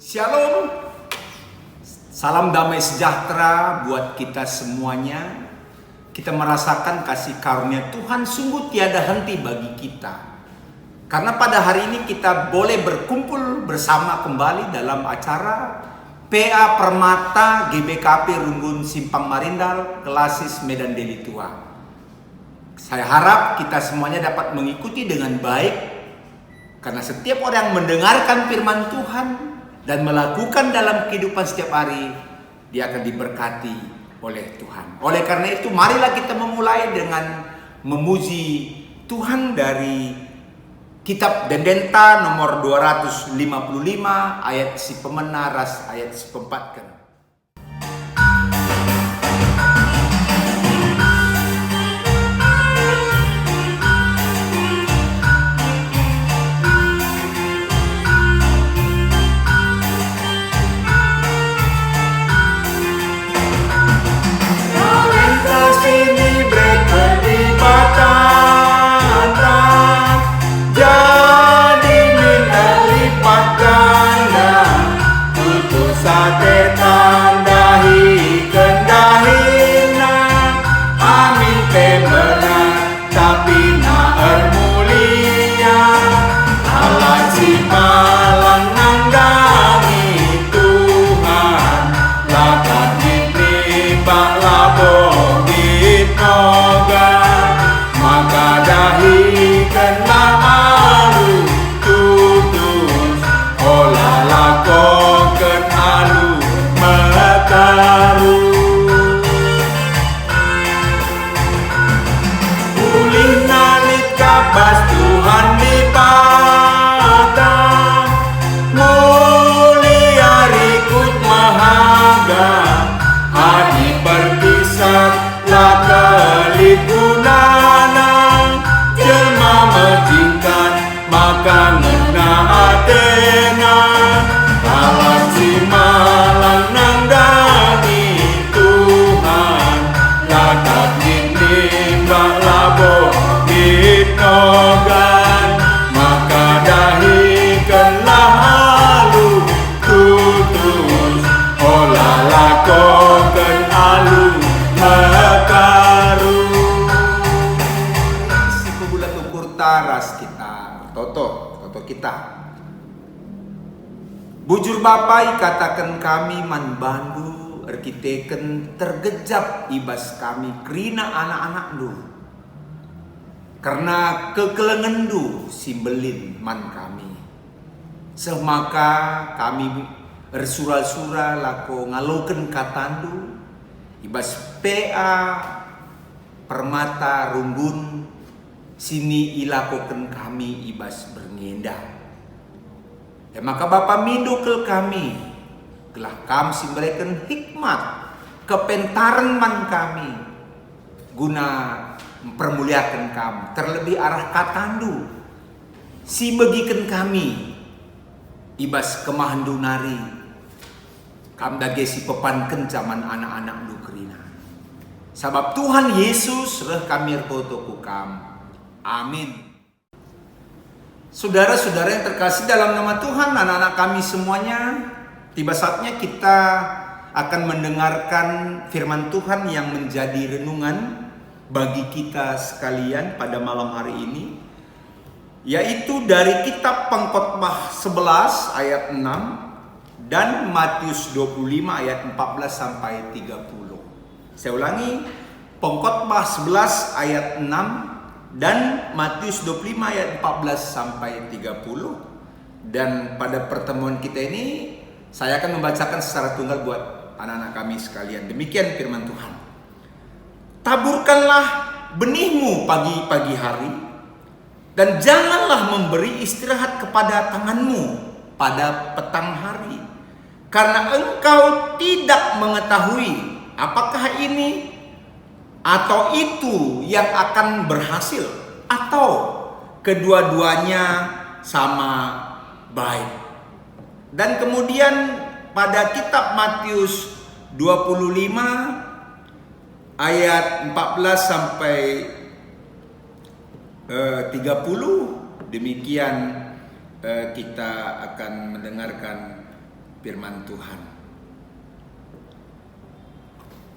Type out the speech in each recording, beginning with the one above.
Shalom, salam damai sejahtera buat kita semuanya. Kita merasakan kasih karunia Tuhan sungguh tiada henti bagi kita. Karena pada hari ini kita boleh berkumpul bersama kembali dalam acara PA Permata GBKP Runggun Simpang Marindal, Kelasis Medan Deli Tua. Saya harap kita semuanya dapat mengikuti dengan baik, karena setiap orang yang mendengarkan firman Tuhan dan melakukan dalam kehidupan setiap hari, dia akan diberkati oleh Tuhan. Oleh karena itu, marilah kita memulai dengan memuji Tuhan dari Kitab Dendenta nomor 255 ayat si pemenaras ayat si pempatkan. Bujur bapai katakan kami man bandu arkiteken tergejap ibas kami kerina anak-anak du. Karena kekelengendu simbelin man kami. Semaka kami bersura-sura lako ngaloken katandu ibas PA Permata Runggun sini ilakoken kami ibas berngendah. Ya, maka Bapa mindu ke kami, gelah kami simberikan hikmat, kepentaran man kami, guna mempermuliakan kami, terlebih arah katandu, si begikan kami, ibas kemahandu nari, kami dage si pepan kencaman anak-anak lu kerina. Sabab Tuhan Yesus reh kami erkotoku kam. Amin. Saudara-saudara yang terkasih dalam nama Tuhan, anak-anak kami semuanya, tiba saatnya kita akan mendengarkan firman Tuhan yang menjadi renungan bagi kita sekalian pada malam hari ini, yaitu dari kitab Pengkhotbah 11 ayat 6 dan Matius 25 ayat 14 sampai 30. Saya ulangi, Pengkhotbah 11 ayat 6 dan Matius 25 ayat 14 sampai 30. Dan pada pertemuan kita ini saya akan membacakan secara tunggal buat anak-anak kami sekalian. Demikian firman Tuhan. Taburkanlah benihmu pagi-pagi hari, dan janganlah memberi istirahat kepada tanganmu pada petang hari, karena engkau tidak mengetahui apakah ini atau itu yang akan berhasil, atau kedua-duanya sama baik. Dan kemudian pada kitab Matius 25 ayat 14 sampai 30, demikian kita akan mendengarkan firman Tuhan.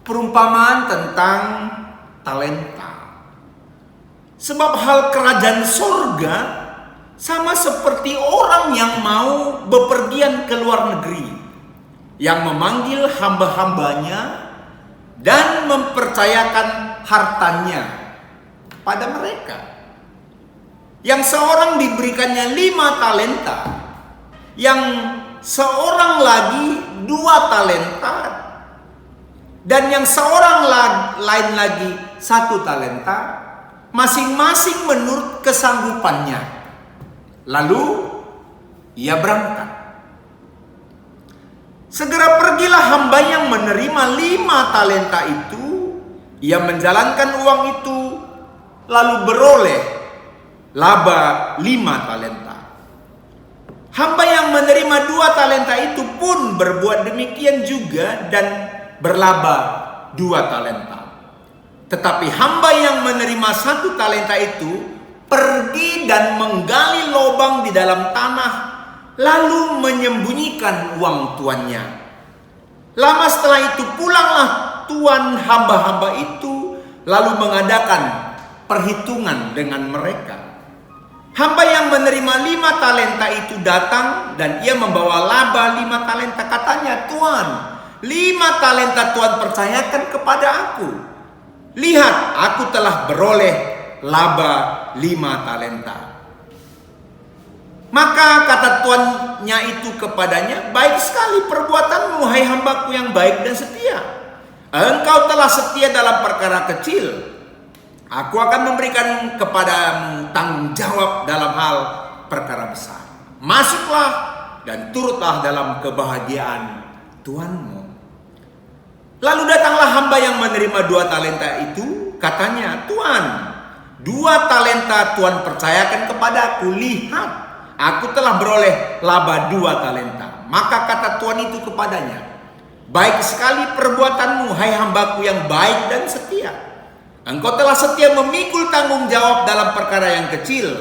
Perumpamaan tentang talenta. Sebab hal kerajaan sorga sama seperti orang yang mau bepergian ke luar negeri, yang memanggil hamba-hambanya dan mempercayakan hartanya pada mereka. Yang seorang diberikannya 5 talenta, yang seorang lagi 2 talenta, dan yang seorang lain lagi 1 talenta, masing-masing menurut kesanggupannya. Lalu ia berangkat. Segera pergilah hamba yang menerima 5 talenta itu. Ia menjalankan uang itu, lalu beroleh laba 5 talenta. Hamba yang menerima 2 talenta itu pun berbuat demikian juga dan berlaba 2 talenta. Tetapi hamba yang menerima 1 talenta itu pergi dan menggali lubang di dalam tanah, lalu menyembunyikan uang tuannya. Lama setelah itu pulanglah tuan hamba-hamba itu, lalu mengadakan perhitungan dengan mereka. Hamba yang menerima 5 talenta itu datang dan ia membawa laba 5 talenta. Katanya, "Tuan, 5 talenta Tuan percayakan kepada aku. Lihat, aku telah beroleh laba 5 talenta." Maka kata tuannya itu kepadanya, "Baik sekali perbuatanmu, hai hambaku yang baik dan setia. Engkau telah setia dalam perkara kecil. Aku akan memberikan kepadamu tanggung jawab dalam hal perkara besar. Masuklah dan turutlah dalam kebahagiaan Tuanmu." Lalu datanglah hamba yang menerima 2 talenta itu. Katanya, "Tuan, 2 talenta Tuan percayakan kepadaku. Lihat, aku telah beroleh laba 2 talenta." Maka kata tuan itu kepadanya, "Baik sekali perbuatanmu, hai hambaku yang baik dan setia. Engkau telah setia memikul tanggung jawab dalam perkara yang kecil.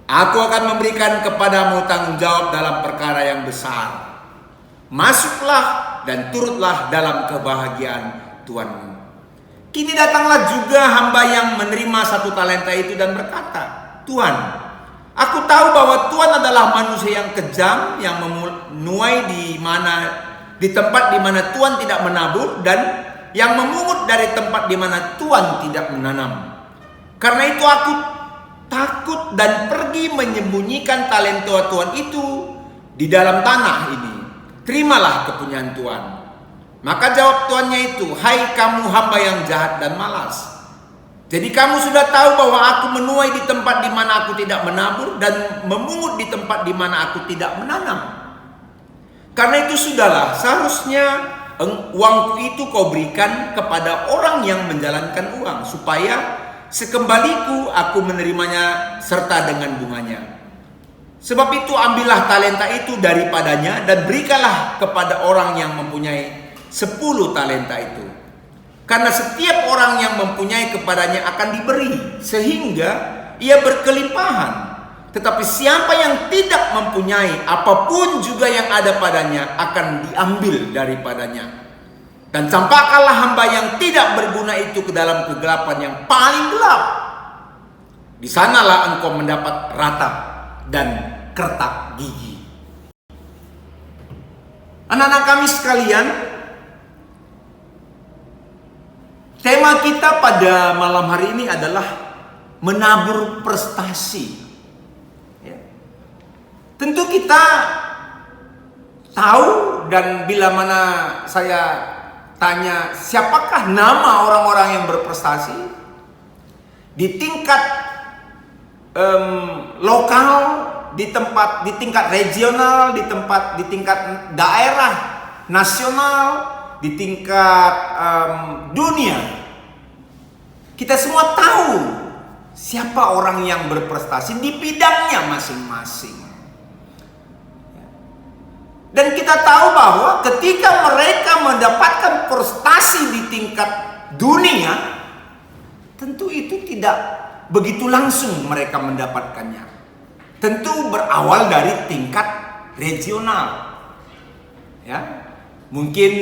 Aku akan memberikan kepadamu tanggung jawab dalam perkara yang besar. Masuklah dan turutlah dalam kebahagiaan Tuanmu." Kini datanglah juga hamba yang menerima 1 talenta itu dan berkata, "Tuan, aku tahu bahwa Tuan adalah manusia yang kejam, yang menuai di tempat di mana Tuan tidak menabur, dan yang memungut dari tempat di mana Tuan tidak menanam. Karena itu aku takut dan pergi menyembunyikan talenta Tuan itu di dalam tanah ini. Terimalah kepunyaan Tuan." Maka jawab tuannya itu, "Hai kamu hamba yang jahat dan malas. Jadi kamu sudah tahu bahwa aku menuai di tempat di mana aku tidak menabur dan memungut di tempat di mana aku tidak menanam. Karena itu sudahlah, seharusnya uangku itu kau berikan kepada orang yang menjalankan uang, supaya sekembaliku aku menerimanya serta dengan bunganya. Sebab itu ambillah talenta itu daripadanya dan berikanlah kepada orang yang mempunyai 10 talenta itu. Karena setiap orang yang mempunyai kepadanya akan diberi, sehingga ia berkelimpahan. Tetapi siapa yang tidak mempunyai, apapun juga yang ada padanya akan diambil daripadanya. Dan campakkanlah hamba yang tidak berguna itu ke dalam kegelapan yang paling gelap. Di sanalah engkau mendapat ratap dan kertak gigi." Anak-anak kami sekalian, tema kita pada malam hari ini adalah menabur prestasi. Ya. Tentu kita tahu, dan bila mana saya tanya siapakah nama orang-orang yang berprestasi di tingkat lokal, di tingkat regional, di tingkat daerah, nasional, di tingkat dunia. Kita semua tahu siapa orang yang berprestasi di bidangnya masing-masing. Dan kita tahu bahwa ketika mereka mendapatkan prestasi di tingkat dunia, tentu itu tidak begitu langsung mereka mendapatkannya. Tentu berawal dari tingkat regional. Ya, mungkin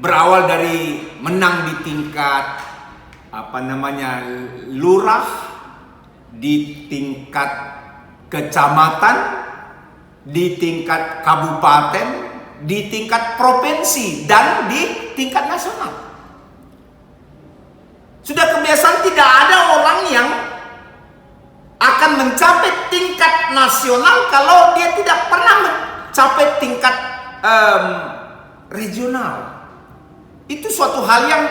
berawal dari menang di tingkat lurah, di tingkat kecamatan, di tingkat kabupaten, di tingkat provinsi, dan di tingkat nasional. Sudah kebiasaan tidak ada orang yang akan mencapai tingkat nasional kalau dia tidak pernah mencapai tingkat regional. Itu suatu hal yang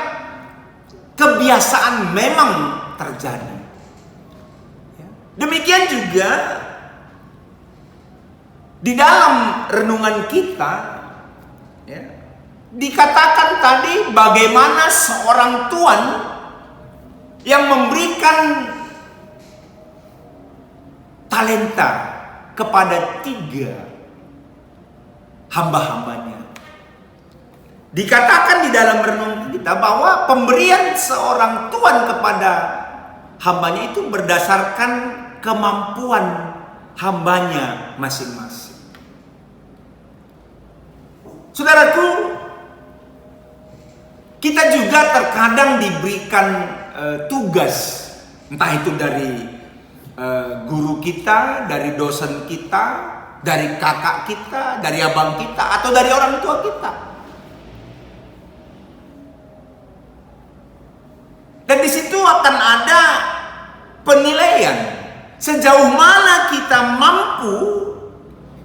kebiasaan memang terjadi. Demikian juga di dalam renungan kita, ya, dikatakan tadi bagaimana seorang tuan yang memberikan talenta kepada 3 hamba-hambanya. Dikatakan di dalam renungan kita bahwa pemberian seorang tuan kepada hambanya itu berdasarkan kemampuan hambanya masing-masing. Saudaraku, kita juga terkadang diberikan tugas, entah itu dari guru kita, dari dosen kita, dari kakak kita, dari abang kita, atau dari orang tua kita. Dan di situ akan ada penilaian sejauh mana kita mampu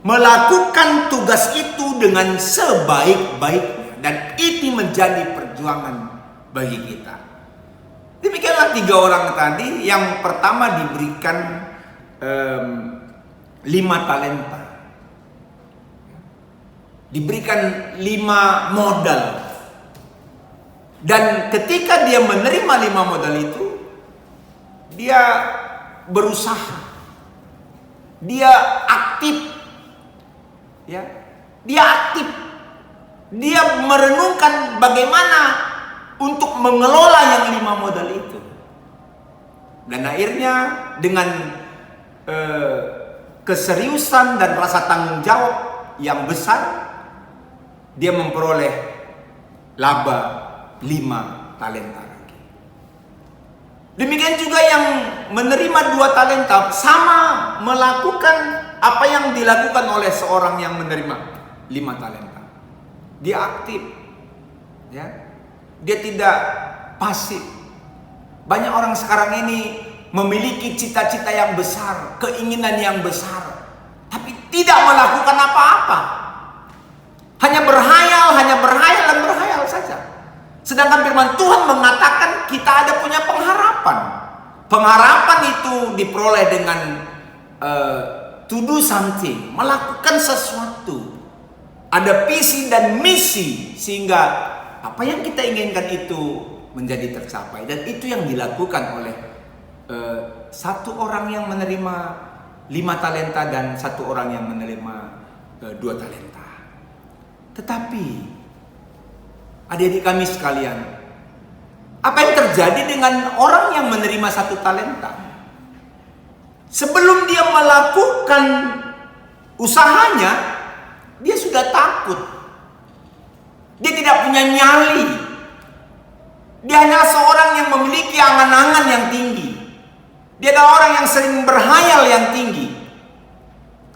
melakukan tugas itu dengan sebaik-baiknya, dan ini menjadi perjuangan bagi kita. Demikianlah 3 orang tadi. Yang pertama diberikan 5 talenta, diberikan 5 modal, dan ketika dia menerima 5 modal itu, dia berusaha, dia aktif, ya, dia merenungkan bagaimana untuk mengelola yang 5 modal itu, dan akhirnya dengan keseriusan dan rasa tanggung jawab yang besar, dia memperoleh laba 5 talenta lagi. Demikian juga yang menerima 2 talenta sama melakukan apa yang dilakukan oleh seorang yang menerima 5 talenta. Dia aktif, ya. Dia tidak pasif. Banyak orang sekarang ini memiliki cita-cita yang besar, keinginan yang besar, tapi tidak melakukan apa-apa. Hanya berhayal dan berhayal saja. Sedangkan firman Tuhan mengatakan kita ada punya pengharapan. Pengharapan itu diperoleh dengan to do something, melakukan sesuatu. Ada visi dan misi, sehingga apa yang kita inginkan itu menjadi tercapai. Dan itu yang dilakukan oleh satu orang yang menerima 5 talenta dan satu orang yang menerima 2 talenta. Tetapi adik-adik kami sekalian, apa yang terjadi dengan orang yang menerima 1 talenta? Sebelum dia melakukan usahanya, dia sudah takut. Dia tidak punya nyali. Dia hanya seorang yang memiliki angan-angan yang tinggi. Dia adalah orang yang sering berhayal yang tinggi.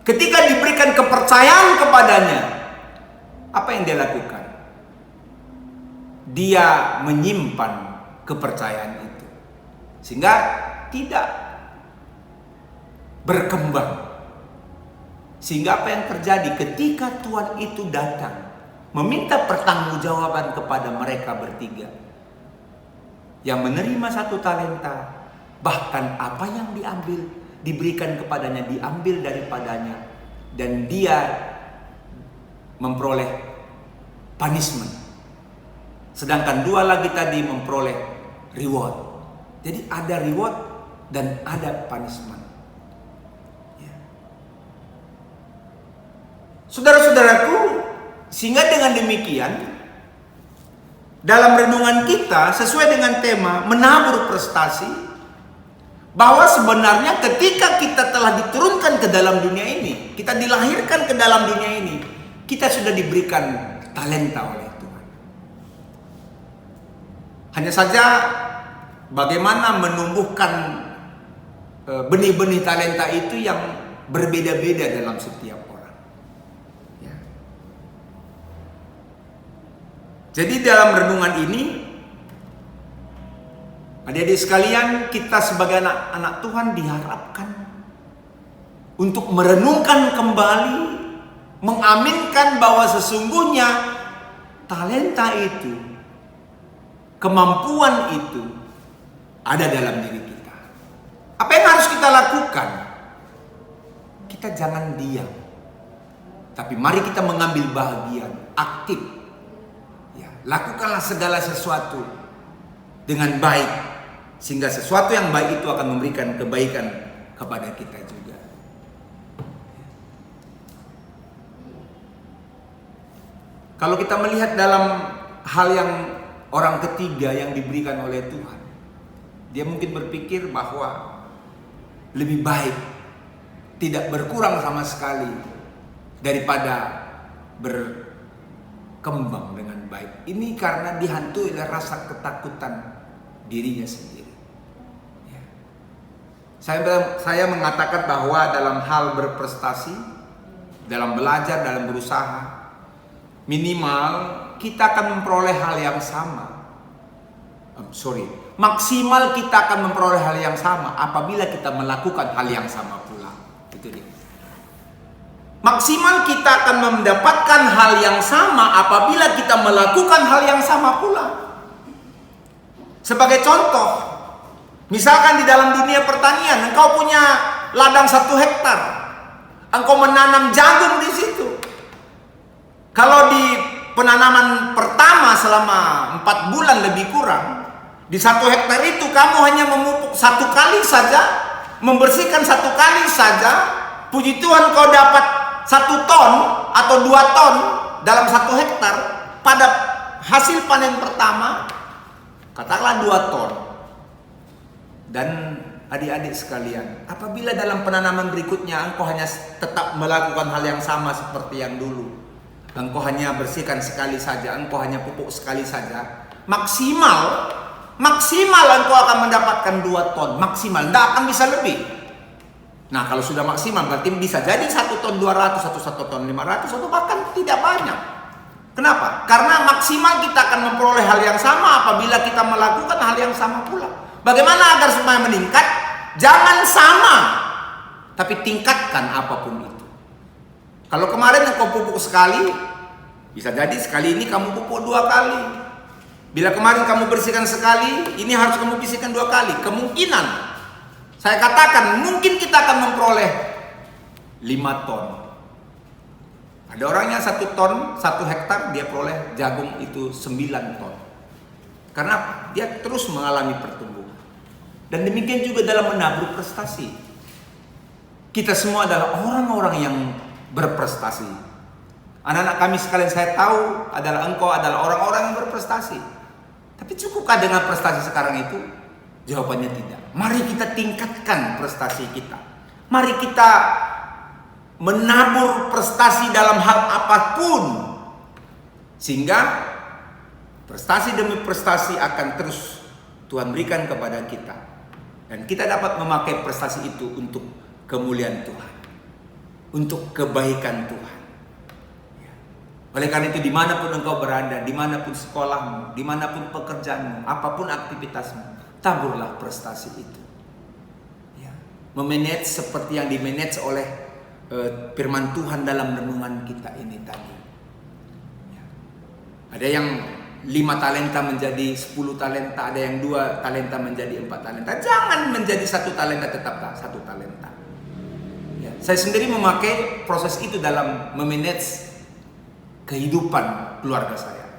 Ketika diberikan kepercayaan kepadanya, apa yang dia lakukan? Dia menyimpan kepercayaan itu, sehingga tidak berkembang. Sehingga apa yang terjadi ketika Tuhan itu datang meminta pertanggungjawaban kepada mereka bertiga yang menerima 1 talenta, bahkan apa yang diberikan kepadanya diambil daripadanya, dan dia memperoleh punishment. Sedangkan 2 lagi tadi memperoleh reward. Jadi ada reward dan ada punishment. Ya. Saudara-saudaraku, sehingga dengan demikian dalam renungan kita sesuai dengan tema menabur prestasi, bahwa sebenarnya ketika kita telah diturunkan ke dalam dunia ini, kita dilahirkan ke dalam dunia ini, kita sudah diberikan talenta oleh Tuhan. Hanya saja bagaimana menumbuhkan benih-benih talenta itu yang berbeda-beda dalam setiap orang. Ya. Jadi dalam renungan ini, adik-adik sekalian, kita sebagai anak-anak Tuhan diharapkan untuk merenungkan kembali, mengaminkan bahwa sesungguhnya talenta itu, kemampuan itu ada dalam diri kita. Apa yang harus kita lakukan? Kita jangan diam, tapi mari kita mengambil bahagian aktif. Ya, lakukanlah segala sesuatu dengan baik, sehingga sesuatu yang baik itu akan memberikan kebaikan kepada kita juga. Kalau kita melihat dalam hal yang orang ketiga yang diberikan oleh Tuhan, dia mungkin berpikir bahwa lebih baik tidak berkurang sama sekali daripada berkembang dengan baik. Ini karena dihantui oleh rasa ketakutan dirinya sendiri. Ya. Saya mengatakan bahwa dalam hal berprestasi, dalam belajar, dalam berusaha, minimal kita akan memperoleh hal yang sama. Maksimal kita akan memperoleh hal yang sama apabila kita melakukan hal yang sama pula. Itu dia. Maksimal kita akan mendapatkan hal yang sama apabila kita melakukan hal yang sama pula. Sebagai contoh, misalkan di dalam dunia pertanian, engkau punya ladang 1 hektar, engkau menanam jagung di situ. Kalau di penanaman pertama selama 4 bulan lebih kurang, di 1 hektar itu kamu hanya memupuk 1 kali saja, membersihkan 1 kali saja, puji Tuhan kau dapat 1 ton atau 2 ton dalam 1 hektar. Pada hasil panen pertama, katakanlah 2 ton. Dan adik-adik sekalian, apabila dalam penanaman berikutnya engkau hanya tetap melakukan hal yang sama seperti yang dulu, engkau hanya bersihkan sekali saja, engkau hanya pupuk sekali saja, maksimal engkau akan mendapatkan 2 ton, maksimal, tidak akan bisa lebih. Nah, kalau sudah maksimal berarti bisa jadi 1 ton 200 atau 1 ton 500 atau bahkan tidak banyak. Kenapa? Karena maksimal kita akan memperoleh hal yang sama apabila kita melakukan hal yang sama pula. Bagaimana agar supaya meningkat? Jangan sama, tapi tingkatkan apapun itu. Kalau kemarin engkau pupuk sekali, bisa jadi sekali ini kamu pupuk 2 kali. Bila kemarin kamu bersihkan sekali, ini harus kamu bersihkan 2 kali. Kemungkinan, saya katakan, mungkin kita akan memperoleh 5 ton. Ada orangnya 1 ton, 1 hektar, dia peroleh jagung itu 9 ton. Karena dia terus mengalami pertumbuhan. Dan demikian juga dalam menabur prestasi. Kita semua adalah orang-orang yang berprestasi. Anak-anak kami sekalian, saya tahu adalah engkau adalah orang-orang yang berprestasi. Tapi cukupkah dengan prestasi sekarang itu? Jawabannya tidak. Mari kita tingkatkan prestasi kita. Mari kita menabur prestasi dalam hal apapun, sehingga prestasi demi prestasi akan terus Tuhan berikan kepada kita, dan kita dapat memakai prestasi itu untuk kemuliaan Tuhan, untuk kebaikan Tuhan. Oleh karena itu, dimanapun engkau berada, dimanapun sekolahmu, dimanapun pekerjaanmu, apapun aktivitasmu, taburlah prestasi itu. Ya. Memanage seperti yang dimanage oleh firman Tuhan dalam renungan kita ini tadi. Ya. Ada yang 5 talenta menjadi 10 talenta, ada yang 2 talenta menjadi 4 talenta. Jangan menjadi 1 talenta tetaplah 1 talenta. Ya. Saya sendiri memakai proses itu dalam memanage kehidupan keluarga saya.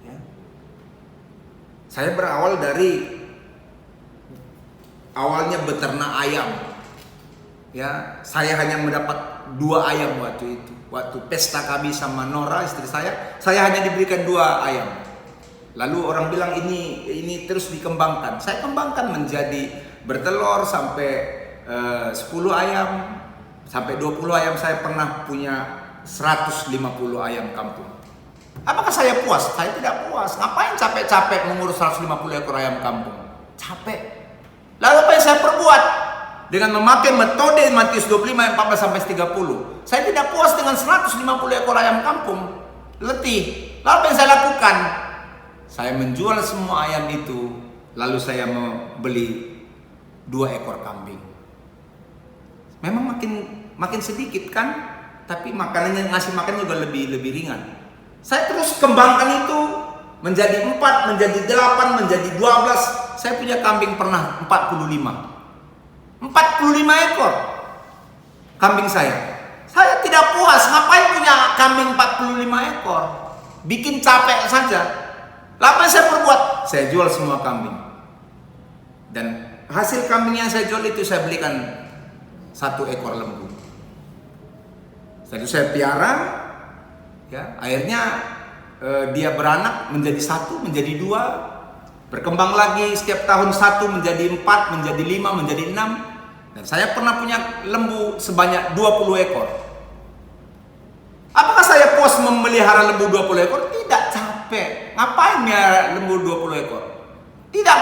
Ya. Saya berawal dari awalnya beternak ayam. Ya, saya hanya mendapat 2 ayam waktu itu. Waktu pesta kami sama Nora istri saya hanya diberikan 2 ayam. Lalu orang bilang ini terus dikembangkan. Saya kembangkan menjadi bertelur sampai 10 ayam, sampai 20 ayam. Saya pernah punya 150 ayam kampung. Apakah saya puas? Saya tidak puas. Ngapain capek-capek mengurus 150 ekor ayam kampung? Capek. Lalu apa yang saya perbuat? Dengan memakai metode Matius 25 ayat 14 sampai 30. Saya tidak puas dengan 150 ekor ayam kampung. Letih. Lalu apa yang saya lakukan? Saya menjual semua ayam itu. Lalu saya membeli 2 ekor kambing. Memang makin sedikit kan? Tapi makanannya, ngasih makan juga lebih ringan. Saya terus kembangkan itu menjadi 4, menjadi 8, menjadi 12. Saya punya kambing pernah 45 ekor kambing saya. Saya tidak puas. Ngapain punya kambing 45 ekor? Bikin capek saja. Apa yang saya perbuat? Saya jual semua kambing. Dan hasil kambing yang saya jual itu saya belikan 1 ekor lembu. Setelah itu saya piara. Ya, akhirnya dia beranak menjadi 1, menjadi 2, berkembang lagi setiap tahun 1 menjadi 4, menjadi 5, menjadi 6. Dan saya pernah punya lembu sebanyak 20 ekor. Apakah saya puas memelihara lembu 20 ekor? Tidak, capek. Ngapain melihara lembu 20 ekor? Tidak.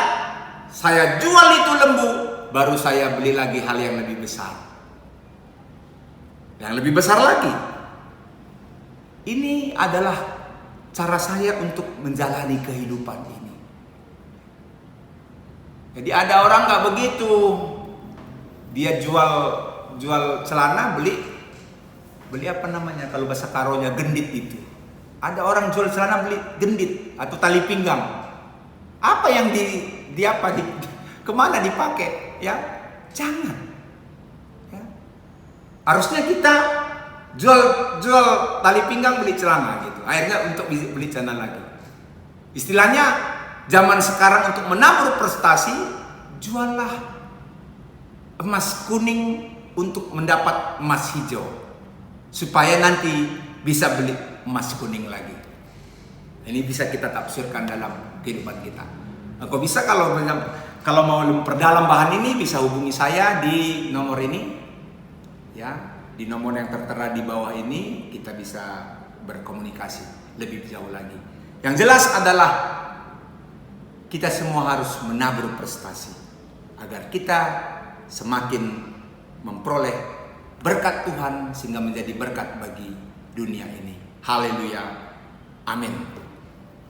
Saya jual itu lembu, baru saya beli lagi hal yang lebih besar. Yang lebih besar lagi. Ini adalah cara saya untuk menjalani kehidupan ini. Jadi ada orang nggak begitu, dia jual celana, beli apa namanya kalau bahasa Karonya, gendit itu. Ada orang jual celana beli gendit atau tali pinggang. Apa yang kemana dipakai? Ya, jangan. Ya. Harusnya kita jual tali pinggang, beli celana gitu. Akhirnya untuk beli celana lagi. Istilahnya zaman sekarang untuk menabur prestasi, juallah emas kuning untuk mendapat emas hijau. Supaya nanti bisa beli emas kuning lagi. Ini bisa kita tafsirkan dalam kehidupan kita. Kok bisa kalau mau memperdalam bahan ini bisa hubungi saya di nomor ini. Ya. Di nomor yang tertera di bawah ini kita bisa berkomunikasi lebih jauh lagi. Yang jelas adalah kita semua harus menabur prestasi agar kita semakin memperoleh berkat Tuhan sehingga menjadi berkat bagi dunia ini. Haleluya. Amin.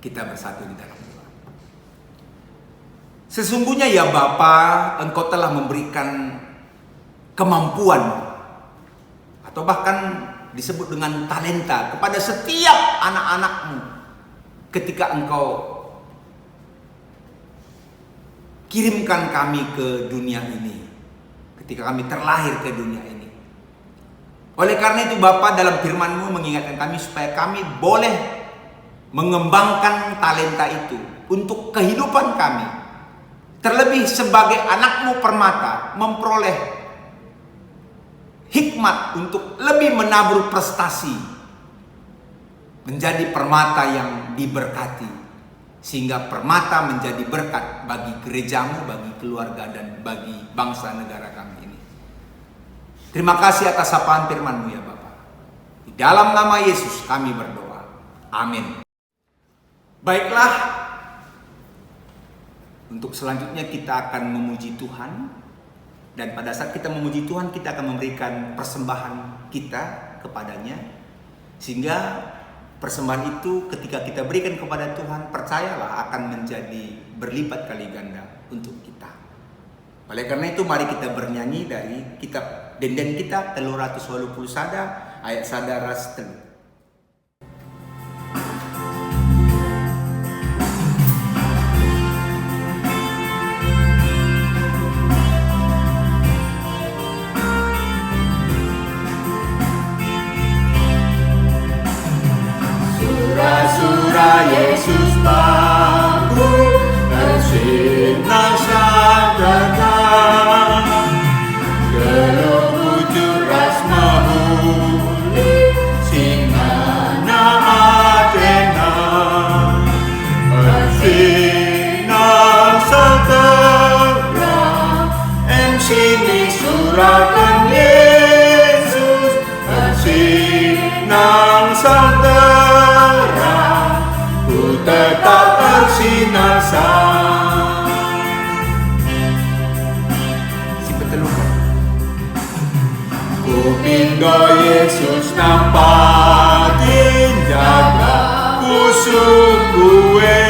Kita bersatu di dalam doa. Sesungguhnya ya Bapa, Engkau telah memberikan kemampuan atau bahkan disebut dengan talenta kepada setiap anak-anak-Mu ketika Engkau kirimkan kami ke dunia ini, ketika kami terlahir ke dunia ini. Oleh karena itu Bapa, dalam firman-Mu mengingatkan kami supaya kami boleh mengembangkan talenta itu untuk kehidupan kami, terlebih sebagai anak-Mu permata, memperoleh hikmat untuk lebih menabur prestasi, menjadi permata yang diberkati, sehingga permata menjadi berkat bagi gereja-Mu, bagi keluarga, dan bagi bangsa negara kami ini. Terima kasih atas sapaan firman-Mu ya Bapak. Di dalam nama Yesus kami berdoa. Amin. Baiklah, untuk selanjutnya kita akan memuji Tuhan. Dan pada saat kita memuji Tuhan, kita akan memberikan persembahan kita kepadanya. Sehingga persembahan itu ketika kita berikan kepada Tuhan, percayalah akan menjadi berlipat kali ganda untuk kita. Oleh karena itu mari kita bernyanyi dari kitab Denden kita Telur Ratus Walu Sada ayat sadaras telu. Yesus Bangku bersinar sabda Gelung wujud ras mahuli Singana Athena bersinar seterang sini suratan Yesus bersinar seterang terluka. Ku pindo Yesus nampatin jaga kusukuwe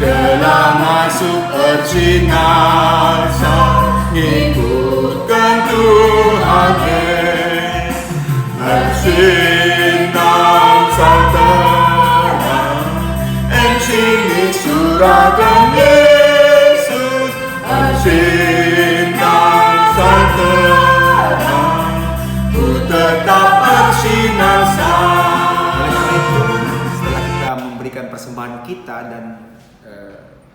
telah masuk bersinar ngikutkan Tuhan bersinar sang terang sini surahkan Yesus bersinar sang terang ku tetap bersinar Oleh karena itu, setelah kita memberikan persembahan kita dan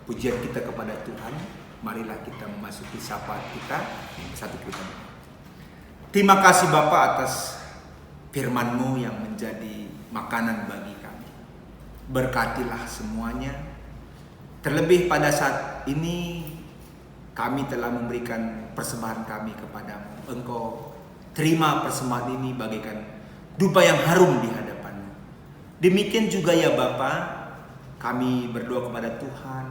pujian kita kepada Tuhan, marilah kita memasuki syafaat kita. Satu kita berdoa. Terima kasih Bapa atas firman-Mu yang menjadi makanan bagi kami. Berkatilah semuanya. Terlebih pada saat ini kami telah memberikan persembahan kami kepadamu. Engkau terima persembahan ini bagaikan dupa yang harum di hadapan-Mu. Demikian juga ya Bapa, kami berdoa kepada Tuhan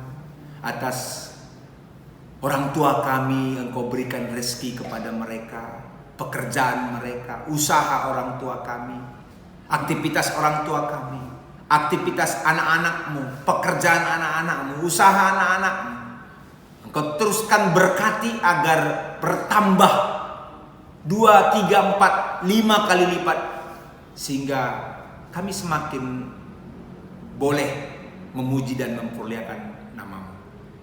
atas orang tua kami. Engkau berikan rezeki kepada mereka, pekerjaan mereka, usaha orang tua kami, aktivitas orang tua kami, aktivitas anak-anak-Mu, pekerjaan anak-anak-Mu, usaha anak-anak-Mu. Engkau teruskan berkati agar bertambah 2, 3, 4, 5 kali lipat, sehingga kami semakin boleh memuji dan memperlihatkan nama-Mu.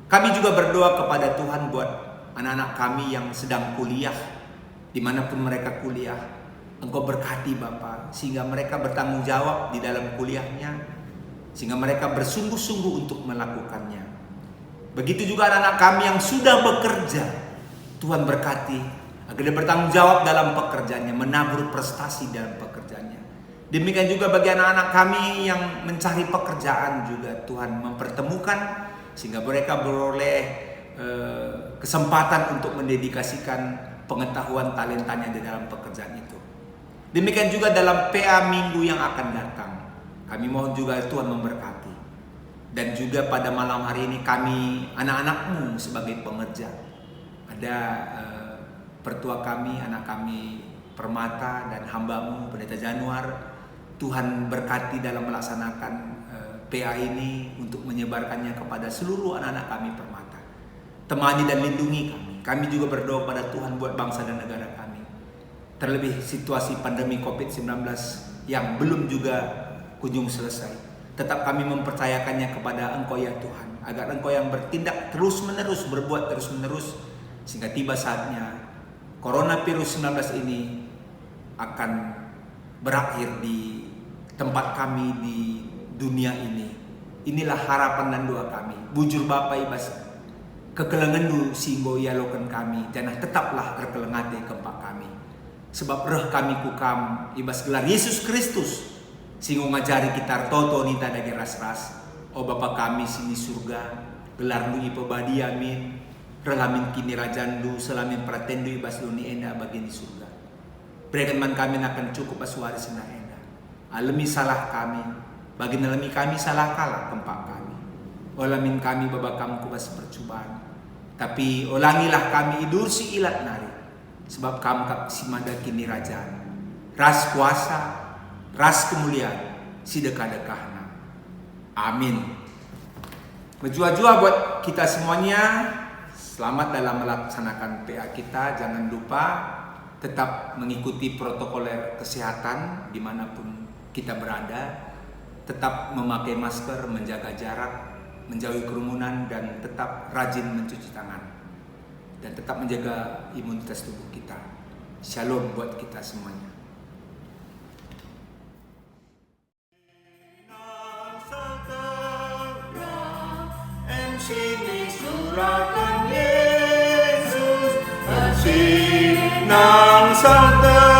Kami juga berdoa kepada Tuhan buat anak-anak kami yang sedang kuliah, dimanapun mereka kuliah. Engkau berkati Bapa, sehingga mereka bertanggung jawab di dalam kuliahnya, sehingga mereka bersungguh-sungguh untuk melakukannya. Begitu juga anak-anak kami yang sudah bekerja, Tuhan berkati agar dia bertanggung jawab dalam pekerjaannya, menabur prestasi dalam pekerjaannya. Demikian juga bagi anak-anak kami yang mencari pekerjaan juga Tuhan mempertemukan, sehingga mereka beroleh kesempatan untuk mendedikasikan pengetahuan talentanya di dalam pekerjaan itu. Demikian juga dalam PA minggu yang akan datang, kami mohon juga Tuhan memberkati. Dan juga pada malam hari ini kami anak-anak-Mu sebagai pengerja, ada pertua kami, anak kami Permata dan hamba-Mu Pendeta Januar. Tuhan berkati dalam melaksanakan PA ini untuk menyebarkannya kepada seluruh anak-anak kami Permata. Temani dan lindungi kami. Kami juga berdoa pada Tuhan buat bangsa dan negara kami. Terlebih situasi pandemi COVID-19 yang belum juga kunjung selesai. Tetap kami mempercayakannya kepada Engkau ya Tuhan, agar Engkau yang bertindak terus-menerus, berbuat terus-menerus, sehingga tiba saatnya coronavirus 19 ini akan berakhir di tempat kami di dunia ini. Inilah harapan dan doa kami. Bujur Bapa ibas kekelengan singgo yalokan kami, jangan tetaplah terkelengate kempak kami. Sebab reh kami kukam ibas gelar Yesus Kristus, singgo ngajari kita toto nita dagi ras-ras. O Bapa kami sini surga, gelar lu ipabadi amin. Relamin kini rajandu, selamin pratendu ibas lu ni enda bagi di surga. Berikan man kami akan cukup aswari sena enda. Alami salah kami, bagi nalami kami salah kalah kempak kami. Olamin kami babakam kubas percobaan, tapi ulangilah kami idur si ilat nari, sebab kamu kap simada kini raja, ras kuasa, ras kemuliaan, si dekah-dekahna. Amin. Berjua-jua buat kita semuanya. Selamat dalam melaksanakan PA kita. Jangan lupa tetap mengikuti protokol kesehatan dimanapun kita berada. Tetap memakai masker, menjaga jarak, menjauhi kerumunan, dan tetap rajin mencuci tangan. Dan tetap menjaga imunitas tubuh kita. Shalom buat kita semuanya. Sini surahkan Yesus bersinar sang terang.